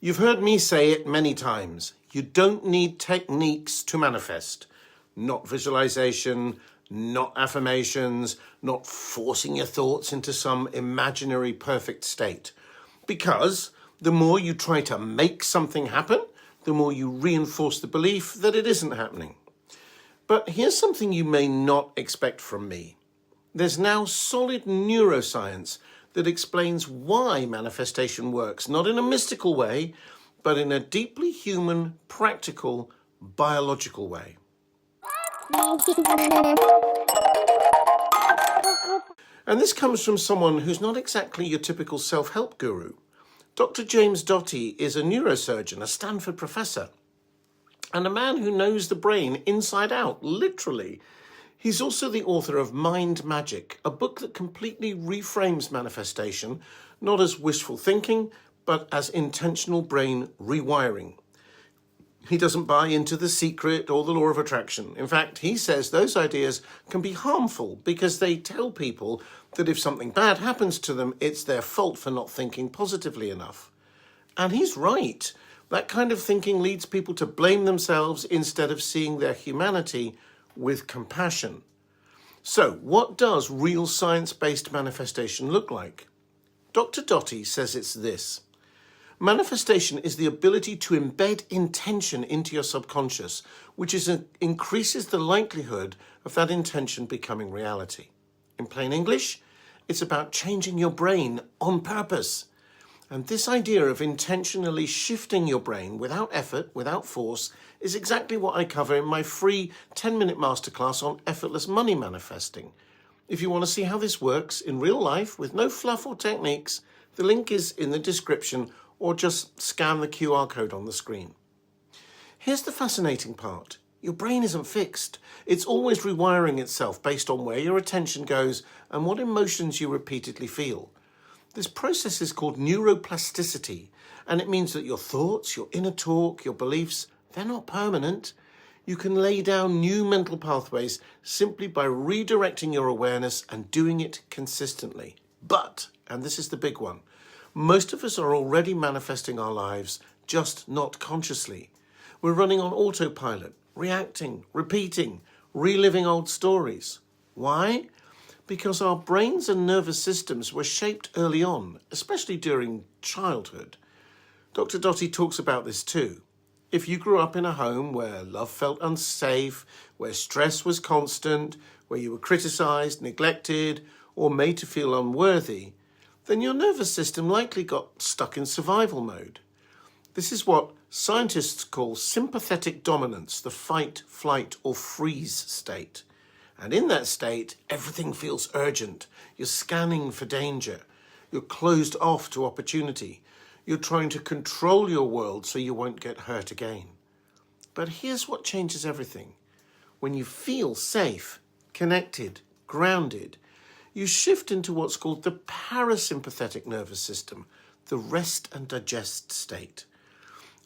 You've heard me say it many times. You don't need techniques to manifest. Not visualization, not affirmations, not forcing your thoughts into some imaginary perfect state. Because the more you try to make something happen, the more you reinforce the belief that it isn't happening. But here's something you may not expect from me. There's now solid neuroscience that explains why manifestation works, not in a mystical way, but in a deeply human, practical, biological way. And this comes from someone who's not exactly your typical self-help guru. Dr. James Doty is a neurosurgeon, a Stanford professor, and a man who knows the brain inside out, literally. He's also the author of Mind Magic, a book that completely reframes manifestation, not as wishful thinking, but as intentional brain rewiring. He doesn't buy into The Secret or the law of attraction. In fact, he says those ideas can be harmful because they tell people that if something bad happens to them, it's their fault for not thinking positively enough. And he's right. That kind of thinking leads people to blame themselves instead of seeing their humanity with compassion. So, what does real science-based manifestation look like? Dr. Doty says it's this. Manifestation is the ability to embed intention into your subconscious, which increases the likelihood of that intention becoming reality. In plain English, it's about changing your brain on purpose. And this idea of intentionally shifting your brain without effort, without force, is exactly what I cover in my free 10-minute masterclass on effortless money manifesting. If you want to see how this works in real life with no fluff or techniques, the link is in the description or just scan the QR code on the screen. Here's the fascinating part. Your brain isn't fixed. It's always rewiring itself based on where your attention goes and what emotions you repeatedly feel. This process is called neuroplasticity, and it means that your thoughts, your inner talk, your beliefs, they're not permanent. You can lay down new mental pathways simply by redirecting your awareness and doing it consistently. But, and this is the big one, most of us are already manifesting our lives, just not consciously. We're running on autopilot, reacting, repeating, reliving old stories. Why? Because our brains and nervous systems were shaped early on, especially during childhood. Dr. Doty talks about this too. If you grew up in a home where love felt unsafe, where stress was constant, where you were criticized, neglected, or made to feel unworthy, then your nervous system likely got stuck in survival mode. This is what scientists call sympathetic dominance, the fight, flight, or freeze state. And in that state, everything feels urgent. You're scanning for danger. You're closed off to opportunity. You're trying to control your world so you won't get hurt again. But here's what changes everything. When you feel safe, connected, grounded, you shift into what's called the parasympathetic nervous system, the rest and digest state.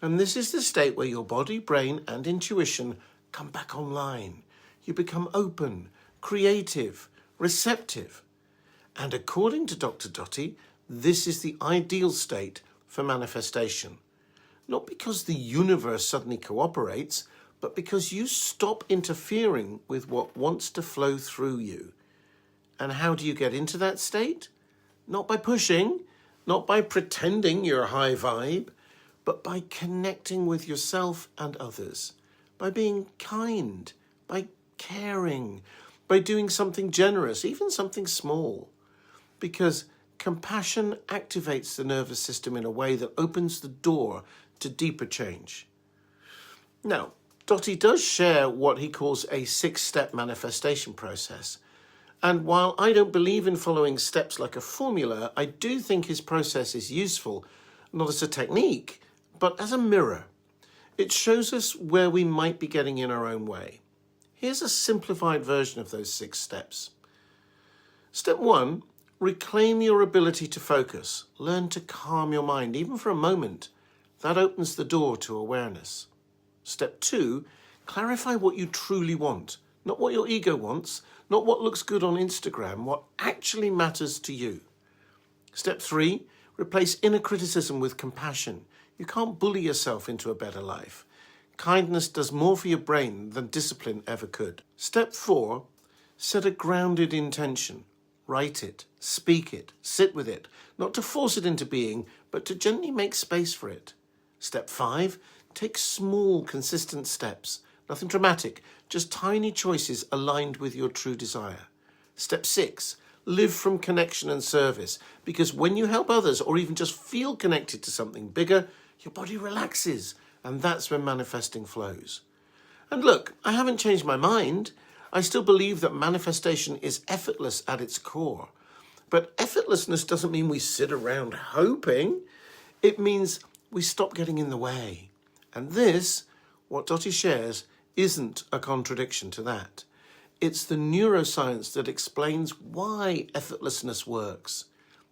And this is the state where your body, brain, and intuition come back online. You become open, creative, receptive. And according to Dr. Doty, this is the ideal state for manifestation. Not because the universe suddenly cooperates, but because you stop interfering with what wants to flow through you. And how do you get into that state? Not by pushing, not by pretending you're high vibe, but by connecting with yourself and others, by being kind, by caring, by doing something generous, even something small. Because compassion activates the nervous system in a way that opens the door to deeper change. Now, Doty does share what he calls a 6-step manifestation process. And while I don't believe in following steps like a formula, I do think his process is useful, not as a technique, but as a mirror. It shows us where we might be getting in our own way. Here's a simplified version of those 6 steps. Step 1, reclaim your ability to focus. Learn to calm your mind, even for a moment. That opens the door to awareness. Step 2, clarify what you truly want. Not what your ego wants, not what looks good on Instagram, what actually matters to you. Step 3, replace inner criticism with compassion. You can't bully yourself into a better life. Kindness does more for your brain than discipline ever could. Step 4, set a grounded intention. Write it, speak it, sit with it, not to force it into being, but to gently make space for it. Step 5, take small, consistent steps. Nothing dramatic, just tiny choices aligned with your true desire. Step 6, live from connection and service, because when you help others or even just feel connected to something bigger, your body relaxes, and that's when manifesting flows. And look, I haven't changed my mind. I still believe that manifestation is effortless at its core. But effortlessness doesn't mean we sit around hoping. It means we stop getting in the way. And this, what Doty shares, isn't a contradiction to that. It's the neuroscience that explains why effortlessness works.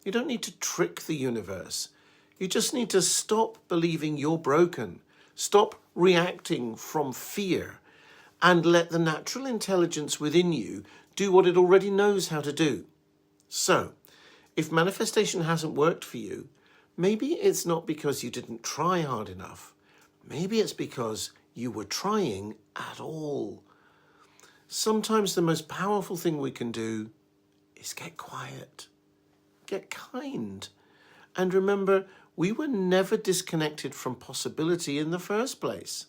You don't need to trick the universe. You just need to stop believing you're broken. Stop reacting from fear and let the natural intelligence within you do what it already knows how to do. So, if manifestation hasn't worked for you, maybe it's not because you didn't try hard enough. Maybe it's because you were trying at all. Sometimes the most powerful thing we can do is get quiet, get kind, and remember, we were never disconnected from possibility in the first place.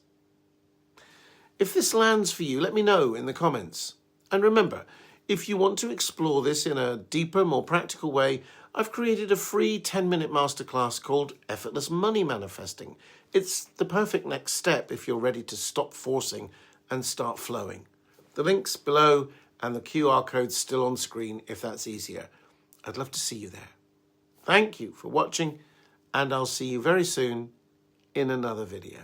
If this lands for you, let me know in the comments. And remember, if you want to explore this in a deeper, more practical way, I've created a free 10-minute masterclass called Effortless Money Manifesting. It's the perfect next step if you're ready to stop forcing and start flowing. The link's below and the QR code's still on screen if that's easier. I'd love to see you there. Thank you for watching, and I'll see you very soon in another video.